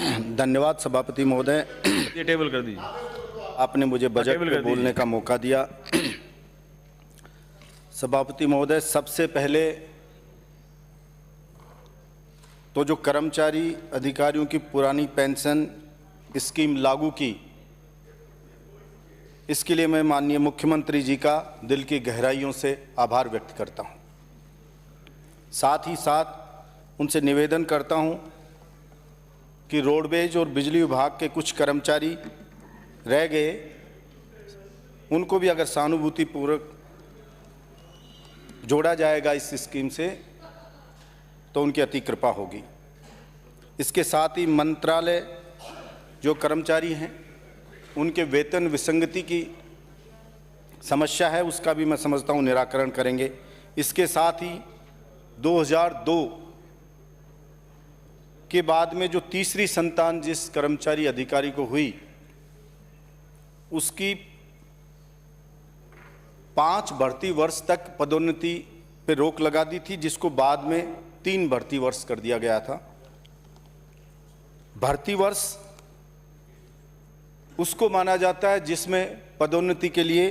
धन्यवाद सभापति महोदय, ये टेबल कर दीजिए। आपने मुझे बजट पे बोलने का मौका दिया। सभापति महोदय, सबसे पहले तो जो कर्मचारी अधिकारियों की पुरानी पेंशन स्कीम लागू की, इसके लिए मैं माननीय मुख्यमंत्री जी का दिल की गहराइयों से आभार व्यक्त करता हूं। साथ ही साथ उनसे निवेदन करता हूं कि रोडवेज और बिजली विभाग के कुछ कर्मचारी रह गए, उनको भी अगर सहानुभूतिपूर्वक जोड़ा जाएगा इस स्कीम से तो उनकी अति कृपा होगी। इसके साथ ही मंत्रालय जो कर्मचारी हैं उनके वेतन विसंगति की समस्या है, उसका भी मैं समझता हूं निराकरण करेंगे। इसके साथ ही 2002 के बाद में जो तीसरी संतान जिस कर्मचारी अधिकारी को हुई, उसकी 5 भर्ती वर्ष तक पदोन्नति पे रोक लगा दी थी, जिसको बाद में 3 भर्ती वर्ष कर दिया गया था। भर्ती वर्ष उसको माना जाता है जिसमें पदोन्नति के लिए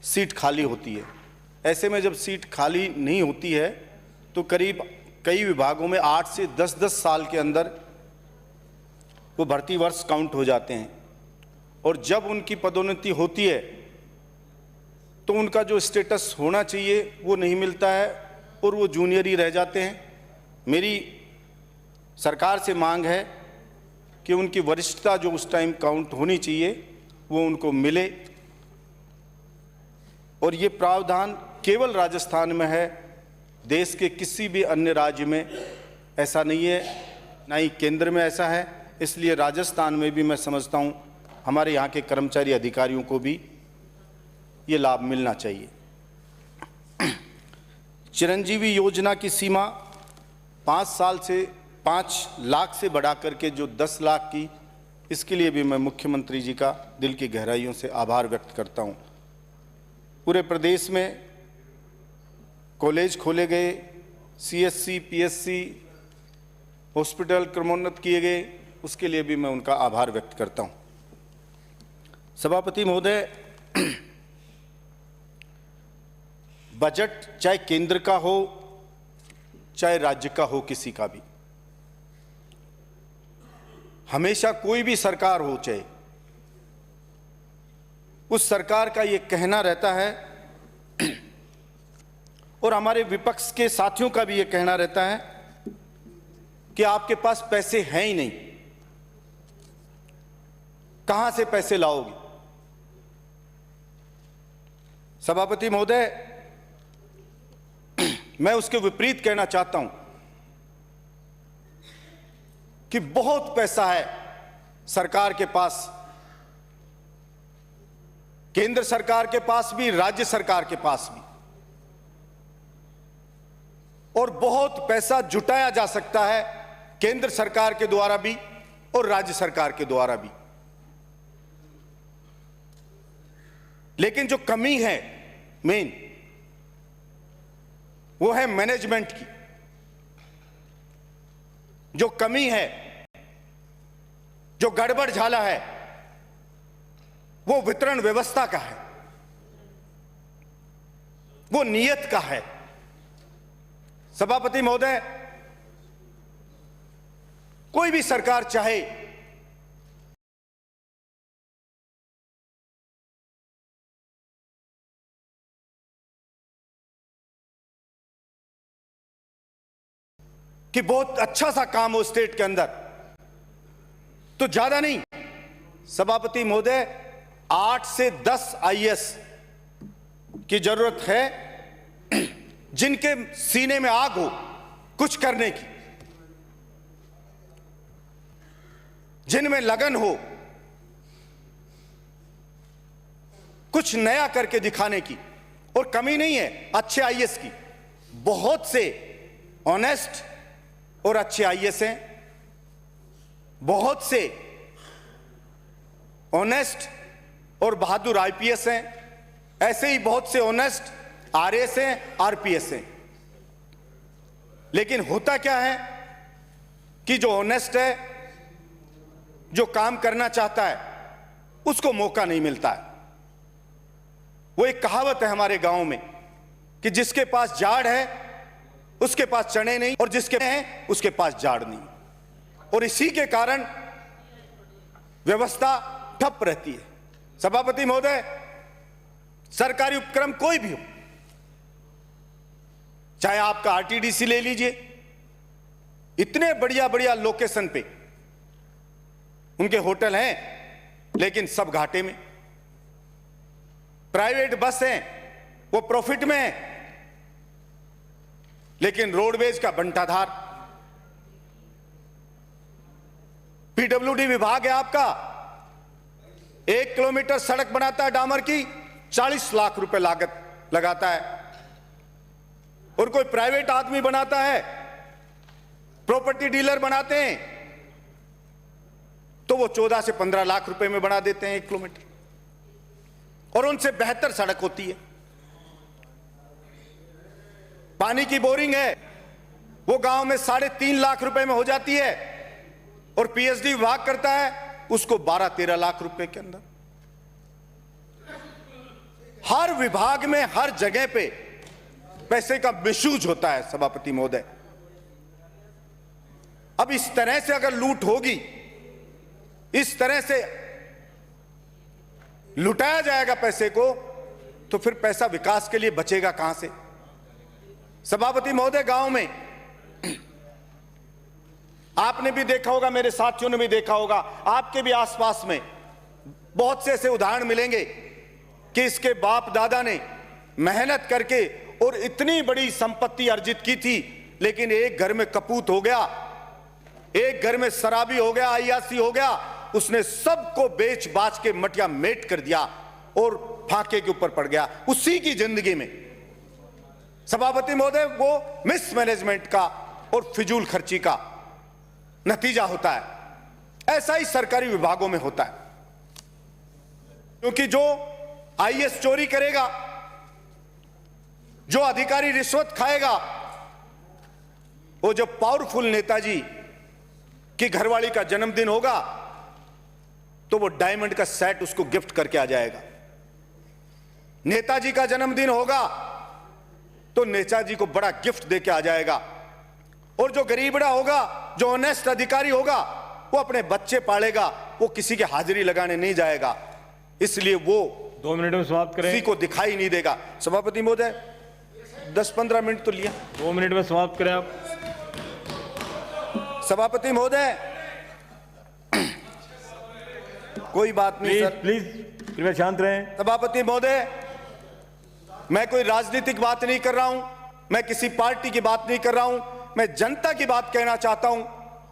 सीट खाली होती है। ऐसे में जब सीट खाली नहीं होती है तो करीब कई विभागों में 8 से 10 साल के अंदर वो भर्ती वर्ष काउंट हो जाते हैं, और जब उनकी पदोन्नति होती है तो उनका जो स्टेटस होना चाहिए वो नहीं मिलता है और वो जूनियर ही रह जाते हैं। मेरी सरकार से मांग है कि उनकी वरिष्ठता जो उस टाइम काउंट होनी चाहिए वो उनको मिले, और ये प्रावधान केवल राजस्थान में है, देश के किसी भी अन्य राज्य में ऐसा नहीं है, ना ही केंद्र में ऐसा है। इसलिए राजस्थान में भी मैं समझता हूँ हमारे यहाँ के कर्मचारी अधिकारियों को भी ये लाभ मिलना चाहिए। चिरंजीवी योजना की सीमा 5 लाख से बढ़ा करके जो 10 लाख की, इसके लिए भी मैं मुख्यमंत्री जी का दिल की गहराइयों से आभार व्यक्त करता हूं। पूरे प्रदेश में कॉलेज खोले गए, सीएससी, पीएससी, हॉस्पिटल क्रमोन्नत किए गए, उसके लिए भी मैं उनका आभार व्यक्त करता हूं। सभापति महोदय, बजट चाहे केंद्र का हो चाहे राज्य का हो, किसी का भी, हमेशा कोई भी सरकार हो चाहे, उस सरकार का ये कहना रहता है और हमारे विपक्ष के साथियों का भी ये कहना रहता है कि आपके पास पैसे हैं ही नहीं, कहां से पैसे लाओगे। सभापति महोदय, मैं उसके विपरीत कहना चाहता हूं कि बहुत पैसा है सरकार के पास, केंद्र सरकार के पास भी, राज्य सरकार के पास भी, और बहुत पैसा जुटाया जा सकता है केंद्र सरकार के द्वारा भी और राज्य सरकार के द्वारा भी। लेकिन जो कमी है मेन, वो है मैनेजमेंट की। जो कमी है, जो गड़बड़ झाला है, वो वितरण व्यवस्था का है, वो नियत का है। सभापति महोदय, कोई भी सरकार चाहे कि बहुत अच्छा सा काम हो स्टेट के अंदर, तो ज्यादा नहीं, सभापति महोदय, 8 से 10 आईएएस की जरूरत है, जिनके सीने में आग हो कुछ करने की, जिनमें लगन हो कुछ नया करके दिखाने की। और कमी नहीं है अच्छे आईएएस की, बहुत से ऑनेस्ट और अच्छे आईएएस हैं, बहुत से ऑनेस्ट और बहादुर आईपीएस हैं, ऐसे ही बहुत से ऑनेस्ट आरएएस हैं, आरपीएस हैं। लेकिन होता क्या है कि जो ऑनेस्ट है जो काम करना चाहता है उसको मौका नहीं मिलता है। वो एक कहावत है हमारे गांव में कि जिसके पास जाड़ है उसके पास चने नहीं, और जिसके हैं उसके पास जाड़ नहीं। और इसी के कारण व्यवस्था ठप रहती है। सभापति महोदय, सरकारी उपक्रम कोई भी हो, चाहे आपका आरटीडीसी ले लीजिए, इतने बढ़िया बढ़िया लोकेशन पे उनके होटल हैं लेकिन सब घाटे में। प्राइवेट बस हैं वो प्रॉफिट में है लेकिन रोडवेज का बंटाधार। पीडब्ल्यूडी विभाग है आपका, 1 किलोमीटर सड़क बनाता है डामर की, 40 लाख रुपए लागत लगाता है। और कोई प्राइवेट आदमी बनाता है, प्रॉपर्टी डीलर बनाते हैं तो वो 14 से 15 लाख रुपए में बना देते हैं 1 किलोमीटर, और उनसे बेहतर सड़क होती है। पानी की बोरिंग है वो गांव में 3.5 लाख रुपए में हो जाती है, और पीएचडी विभाग करता है उसको 12-13 लाख रुपए के अंदर। हर विभाग में हर जगह पे पैसे का मिसयूज होता है सभापति महोदय। अब इस तरह से अगर लूट होगी, इस तरह से लुटाया जाएगा पैसे को, तो फिर पैसा विकास के लिए बचेगा कहां से? सभापति महोदय, गांव में आपने भी देखा होगा, मेरे साथियों ने भी देखा होगा, आपके भी आसपास में बहुत से ऐसे उदाहरण मिलेंगे कि इसके बाप दादा ने मेहनत करके और इतनी बड़ी संपत्ति अर्जित की थी, लेकिन एक घर में कपूत हो गया, एक घर में शराबी हो गया, अय्यासी हो गया, उसने सबको बेच बाच के मटिया मेट कर दिया और फाके के ऊपर पड़ गया। उसी की जिंदगी में सभापति महोदय वो मिसमैनेजमेंट का और फिजूल खर्ची का नतीजा होता है। ऐसा ही सरकारी विभागों में होता है, क्योंकि जो आईएएस चोरी करेगा, जो अधिकारी रिश्वत खाएगा, वो जो पावरफुल नेताजी की घरवाली का जन्मदिन होगा तो वो डायमंड का सेट उसको गिफ्ट करके आ जाएगा। नेताजी का जन्मदिन होगा तो नेताजी को बड़ा गिफ्ट देके आ जाएगा। और जो गरीबड़ा होगा, जो ऑनेस्ट अधिकारी होगा, वो अपने बच्चे पालेगा, वो किसी के हाजिरी लगाने नहीं जाएगा, इसलिए वो 2 मिनट में समाप्त करें। किसी को दिखाई नहीं देगा। सभापति महोदय, 10-15 मिनट तो लिया, 2 मिनट में समाप्त करें आप। सभापति महोदय, कोई बात नहीं सर, प्लीज कृपया शांत रहें। सभापति महोदय, मैं कोई राजनीतिक बात नहीं कर रहा हूं, मैं किसी पार्टी की बात नहीं कर रहा हूं, मैं जनता की बात कहना चाहता हूं,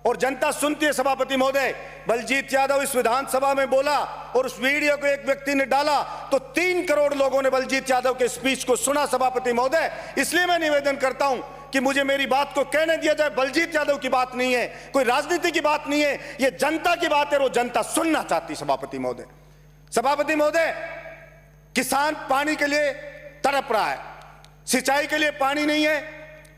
और जनता सुनती है। सभापति महोदय, बलजीत यादव इस विधानसभा में बोला और उस वीडियो को एक व्यक्ति ने डाला तो 3 करोड़ लोगों ने बलजीत यादव के स्पीच को सुना। सभापति महोदय, इसलिए मैं निवेदन करता हूं कि मुझे मेरी बात को कहने दिया जाए। बलजीत यादव की बात नहीं है, कोई राजनीति की बात नहीं है, यह जनता की बात है, और जनता सुनना चाहती। सभापति महोदय, सभापति महोदय, किसान पानी के लिए तड़प रहा है, सिंचाई के लिए पानी नहीं है,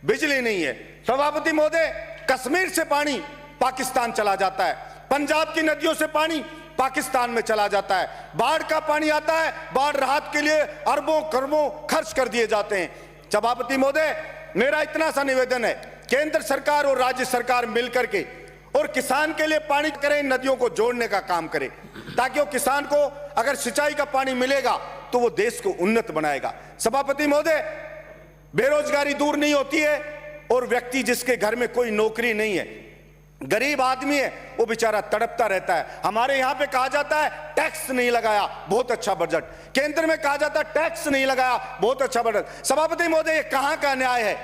बिजली नहीं है। सभापति महोदय, कश्मीर से पानी पाकिस्तान चला जाता है, पंजाब की नदियों से पानी पाकिस्तान में चला जाता है, बाढ़ का पानी आता है, बाढ़ राहत के लिए अरबों खरबों खर्च कर दिए जाते हैं। सभापति महोदय, मेरा इतना सा निवेदन है, केंद्र सरकार और राज्य सरकार मिलकर के और किसान के लिए पानी करें, नदियों को जोड़ने का काम करें, ताकि वो किसान को अगर सिंचाई का पानी मिलेगा तो वो देश को उन्नत बनाएगा। सभापति महोदय, बेरोजगारी दूर नहीं होती है, और व्यक्ति जिसके घर में कोई नौकरी नहीं है, गरीब आदमी है, वो बेचारा तड़पता रहता है। हमारे यहां पे कहा जाता है टैक्स नहीं लगाया, बहुत अच्छा बजट। केंद्र में कहा जाता है टैक्स नहीं लगाया, बहुत अच्छा बजट। सभापति महोदय, ये कहां का न्याय है?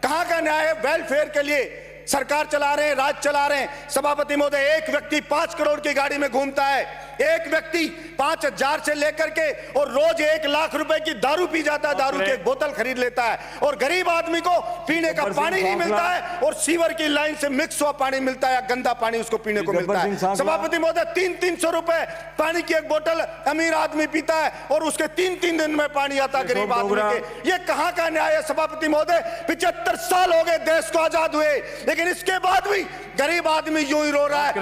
कहां का न्याय है? वेलफेयर के लिए सरकार चला रहे हैं, राज्य चला रहे हैं। सभापति महोदय, एक व्यक्ति 5 करोड़ की गाड़ी में घूमता है, एक व्यक्ति 5,000 से लेकर के और रोज 1 लाख रुपए की दारू पी जाता है, दारू की एक बोतल खरीद लेता है, और गरीब आदमी को पीने का पानी नहीं मिलता है, और सीवर की लाइन से मिक्स हुआ पानी मिलता है या गंदा पानी उसको पीने को मिलता है। सभापति महोदय, 300-300 रुपए पानी की एक बोतल अमीर आदमी पीता है, और उसके 3-3 दिन में पानी आता है गरीब आदमी के। ये कहां का न्याय है? सभापति महोदय, 75 साल हो गए देश को आजाद हुए, लेकिन इसके बाद भी गरीब आदमी यूं ही रो रहा है।